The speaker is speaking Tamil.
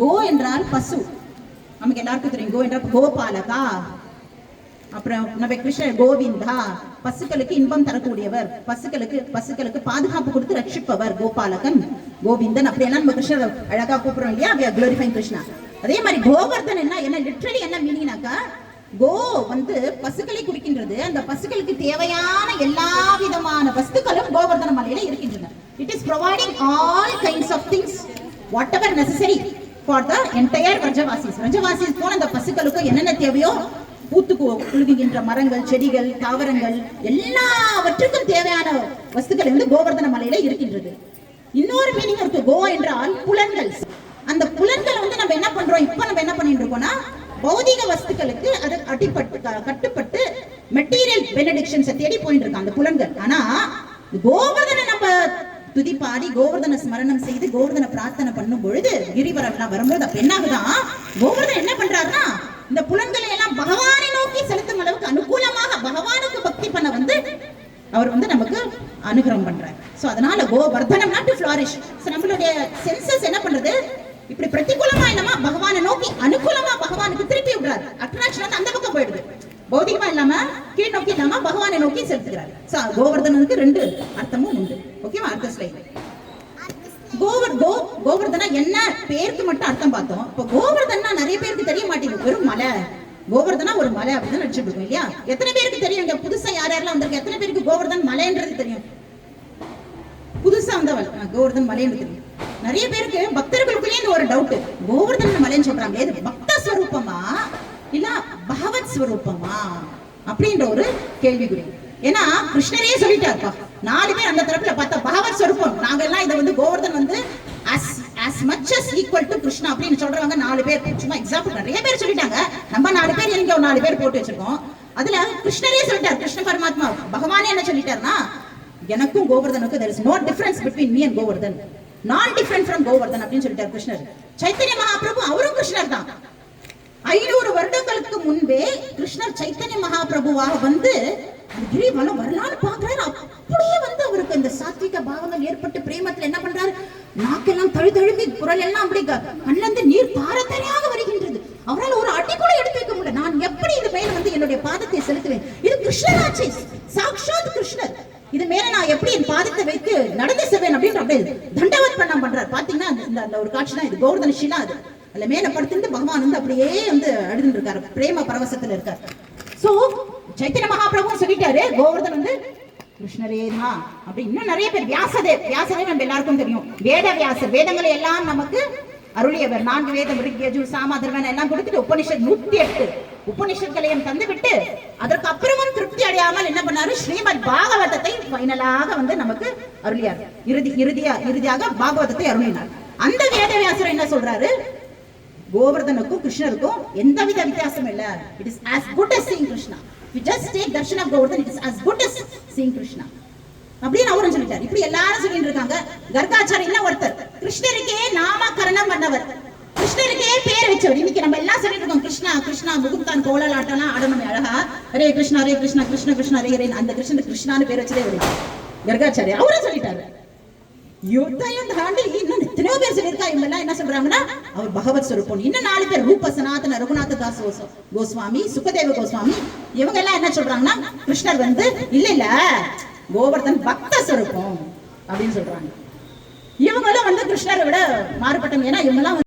கோ என்றால் பசு, நமக்கு எல்லாருக்கும் தெரியும். கோ என்றால் கோபாலகா. அப்புறம் நம்ம கிருஷ்ணர் கோவிந்தா, பசுக்களுக்கு இன்பம் தரக்கூடியவர், பசுக்களுக்கு பாதுகாப்பு கொடுத்து ரட்சிப்பவர் கோபாலகன், கோவிந்தன். அப்படியெல்லாம் நம்ம கிருஷ்ணர் அழகா கூப்பிடுறோம் இல்லையா? we are glorifying Krishna. அதே மாதிரி கோவர்தன் என்ன லிட்டரலி என்ன மீனிங்னாக்கா, கோ வந்து பசுக்களை குறிக்கின்றது. அந்த பசுக்களுக்கு தேவையான எல்லா விதமான வஸ்துக்களும் கோவர்தன மலையில இருக்கின்றன. It is providing all kinds of things, whatever necessary for the entire Vrajavasis. Vrajavasis போன அந்த பசுக்களுக்கு என்னென்ன தேவையோ, பூத்து குலுங்குகின்ற மரங்கள், செடிகள், தாவரங்கள் எல்லாவற்றுக்கும் தேவையான வஸ்துக்கள் வந்து கோவர்தன மலையில இருக்கின்றது. இன்னொரு மீனிங் இருக்கு. கோ என்றால் புலன்கள். அந்த புலன்கள் வந்து நம்ம என்ன பண்றோம், இப்ப நம்ம என்ன பண்ணிட்டு இருக்கோம்னா, பௌதிக வஸ்துக்களுக்கு அது கட்டுப்பட்டு மெட்டீரியல் பெனடிக்ஷன்ஸ் தேடி போயிட்டு இருக்காங்க அந்த புலன்கள். ஆனா கோவர்தனை நம்ம துதி பாடி கோவர்தன ஸ்மரணம் செய்து கோவர்தன பிரார்த்தனை பண்ணும் பொழுது, கிரிவரம் வரும்போது அப்ப என்ன ஆகுதான், கோவர்தன் என்ன பண்றாருன்னா, இந்த புலன்களை எல்லாம் பகவானை நோக்கி செலுத்தும் அளவுக்கு அனுகூலமாக பகவானுக்கு பக்தி பண்ண வந்து அவர் வந்து நமக்கு அனுகிரகம் பண்றாரு. சோ அதனால கோவர்தனம் நாட் டு ஃப்ளாரிஷ். சோ நம்மளுடைய சென்சஸ் என்ன பண்றது, இப்படி பிரதிகூலமா என்னமா பகவானை நோக்கி அனுகூலமா பகவானுக்கு திருப்பி விடுறாரு. அட்ராக்ஷன் வந்து அந்த பக்கம் போயிடுது. பௌதிகமா இல்லாம கீழ் நோக்கி இல்லாம பகவானை நோக்கி செலுத்துகிறார். சோ கோவர்தனுக்கு ரெண்டு அர்த்தமும் உண்டு. ஓகேவா? அடுத்த ஸ்லைட். கோவர்தனா என்ன பேருக்கு மட்டும் அர்த்தம் பார்த்தோம். இப்போ கோவர்தனா நிறைய பேருக்கு தெரிய மாட்டேங்குது. வெறும் மலை, கோவர்தனா ஒரு மலை அப்படின்னு நினைச்சிட்டு இருக்கோம் இல்லையா? எத்தனை பேருக்கு தெரியும்? இங்க புதுசா யாரெல்லாம் வந்திருக்கு, எத்தனை பேருக்கு கோவர்தன் மலைன்றது தெரியும்? புதுசா வந்தவள் கோவர்தன் மலைன்னு தெரியும். நிறைய பேருக்கு பக்தர்களுக்குள்ளே இந்த ஒரு டவுட், கோவர்தன் மலைன்னு சொல்றாங்க, இது பக்த ஸ்வரூபமா இல்ல பகவத் ஸ்வரூபமா அப்படின்ற ஒரு கேள்விக்குறி. ஏன்னா கிருஷ்ணரே சொல்லிட்டாருப்பா, 4 பேர் அந்த தரப்புல பார்த்தா பகவத் ஸ்வரூபம். நாங்க எல்லாம் இதை வந்து கோவர்தன் வந்து as much as equal to Krishna அப்படின்னு சொல்றவங்க 4 பேர். சும்மா எக்ஸாம்பிள் நிறைய பேர் சொல்லிட்டாங்க. நம்ம 4 பேர் இங்க 4 பேர் போட்டு வச்சிருக்கோம். அதுல கிருஷ்ணரே சொல்லிட்டார், கிருஷ்ண பரமாத்மா பகவானே என்ன சொல்லிட்டாருன்னா, எனக்கும் கோவர்தனுக்கும் there is no difference between me and Govardhan, not different from Govardhan அப்படின்னு சொல்லிட்டார் கிருஷ்ணர். சைத்தன்ய மகாபிரபு அவரும் கிருஷ்ணர் தான். 500 வருடங்களுக்கு முன்பே கிருஷ்ணர் சைத்தன்ய மகாபிரபுவாக வந்து கிரிவலம் வரலான்னு பாக்குறாரு. அப்படியே வந்து அவருக்கு இந்த சாத்விக பாவங்கள் ஏற்பட்டு பிரேமத்துல என்ன பண்றாரு, நாக்கெல்லாம் தழுதழுவி குரல் எல்லாம் அப்படி கண்ணிலிருந்து நீர் தாரத்தரையாக வருகின்றது. அவரால் ஒரு அடி கூட எடுத்து வைக்க முடியல. நான் எப்படி இது மேல வந்து என்னுடைய பாதத்தை செலுத்துவேன்? இது கிருஷ்ணராட்சி, சாக்ஷாத் கிருஷ்ணர். இது மேல நான் எப்படி என் பாதத்தை வைத்து நடந்து செல்வேன் அப்படின்னு அப்படியே தண்டவத் பண்ண பண்றாரு. பாத்தீங்கன்னா இந்த ஒரு காட்சி தான் இது. கோவர்தன ஷீலா அது அதுல மேல படுத்துட்டு பகவான் வந்து அப்படியே வந்து அழுதுன்னு இருக்காரு, பிரேம பரவசத்துல இருக்காரு. சோ சைத்தன்ய மகாபிரபு சொல்லிட்டாரு, கோவர்தன் வந்து கிருஷ்ணரே தான் அப்படி. இன்னும் நிறைய பேர், வியாசரே நம்ம எல்லாருக்கும் தெரியும். வேத வியாசர், வேதங்களை எல்லாம் நமக்கு அருளியவர். 4 வேதம், ரிக்யஜு, சாம, அதர்வன எல்லாம் கொடுத்துட்டு உபனிஷத் 108 உபனிஷத்களையும் தந்து விட்டு அதற்கு அப்புறமும் திருப்தி அடையாமல் என்ன பண்ணாரு, ஸ்ரீமத் பாகவதத்தை ஃபைனலாக வந்து நமக்கு அருளியார். இறுதியாக பாகவதத்தை அருளினார். அந்த வேத வியாசர் என்ன சொல்றாரு, கோவர்தனுக்கும் கிருஷ்ணருக்கும் எந்தவித வித்தியாசம் இல்ல. It is as good as seeing Krishna. We just take darshan of Govardhan, it is as good as seeing Krishna அப்படின்னு அவரும் சொல்லிட்டார். இப்படி எல்லாரும் சொல்லிட்டு இருக்காங்க. கர்காச்சாரியன்னா ஒருத்தர் கிருஷ்ணருக்கே நாமகரணம் பண்ணவர், கிருஷ்ணருக்கே பேர் வச்சவர். இன்னைக்கு நம்ம எல்லாம் சொல்லிட்டு இருக்கோம், கிருஷ்ணா கிருஷ்ணா முகுந்தான் கோலல் ஆட்டலாம் ஆடணும் அழகா, ஹரே கிருஷ்ணா ஹரே கிருஷ்ணா கிருஷ்ண கிருஷ்ணா ஹரே ஹரே. அந்த கிருஷ்ணனுக்கு கிருஷ்ணான்னு பேர் வச்சதே ஒரு கர்காச்சாரியர். அவரும் சொல்லிட்டாரு. யுத்தையும் தாண்டி இன்னும் எத்தனையோ பேர் சொல்லியிருக்கா. இவங்க எல்லாம் என்ன சொல்றாங்கன்னா, அவர் பகவத் ஸ்வரூபம். இன்னும் 4 பேர், ரூப சனாதன ரகுநாத தாஸ் கோஸ்வாமி, சுகதேவ கோஸ்வாமி, இவங்க எல்லாம் என்ன சொல்றாங்கன்னா, கிருஷ்ணர் வந்து இல்ல கோவர்தன் பக்த ஸ்வரூபம் அப்படின்னு சொல்றாங்க. இவங்களும் வந்து கிருஷ்ணரை விட மாறுபட்டவங்க. ஏன்னா இவங்க எல்லாம்